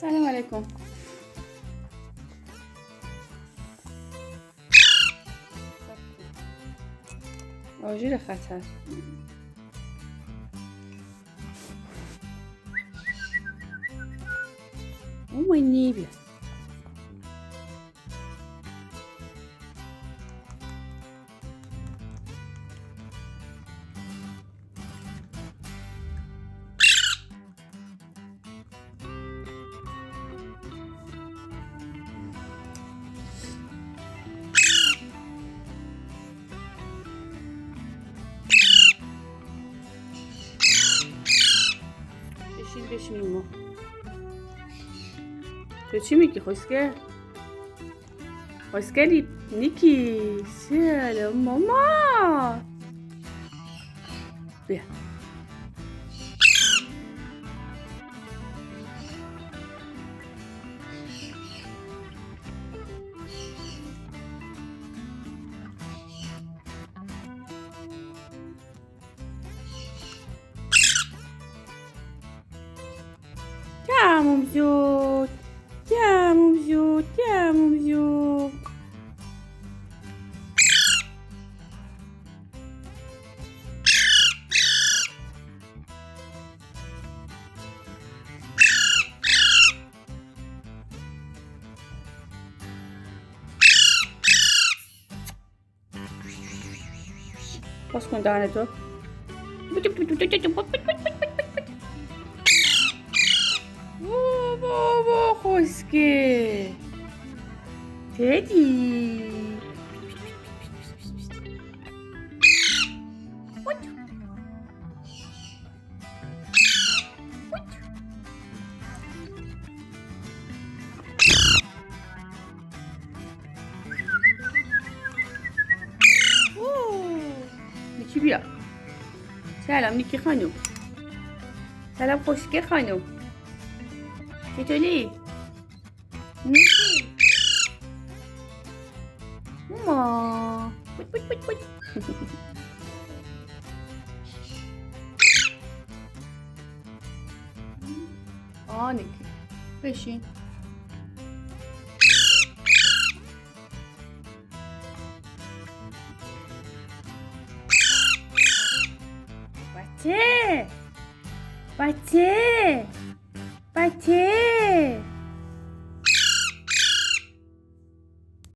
سلام علیکم. آژیر خطر. Uma níbia. بشین ایما. تو چی میگی خوشگل؟ خوشگلی نیکی. سلام ماما. بیا. تموم شد. تموم شد. تموم شد. باز کن دهنتو. بابا خوشگل تدی. نیکی بیا. سلام نیکی خانم. سلام خوشگل خانم. چطوری؟ نیکی ماما. بود بود بود بود. نیکی بشین. بچه بچه بچه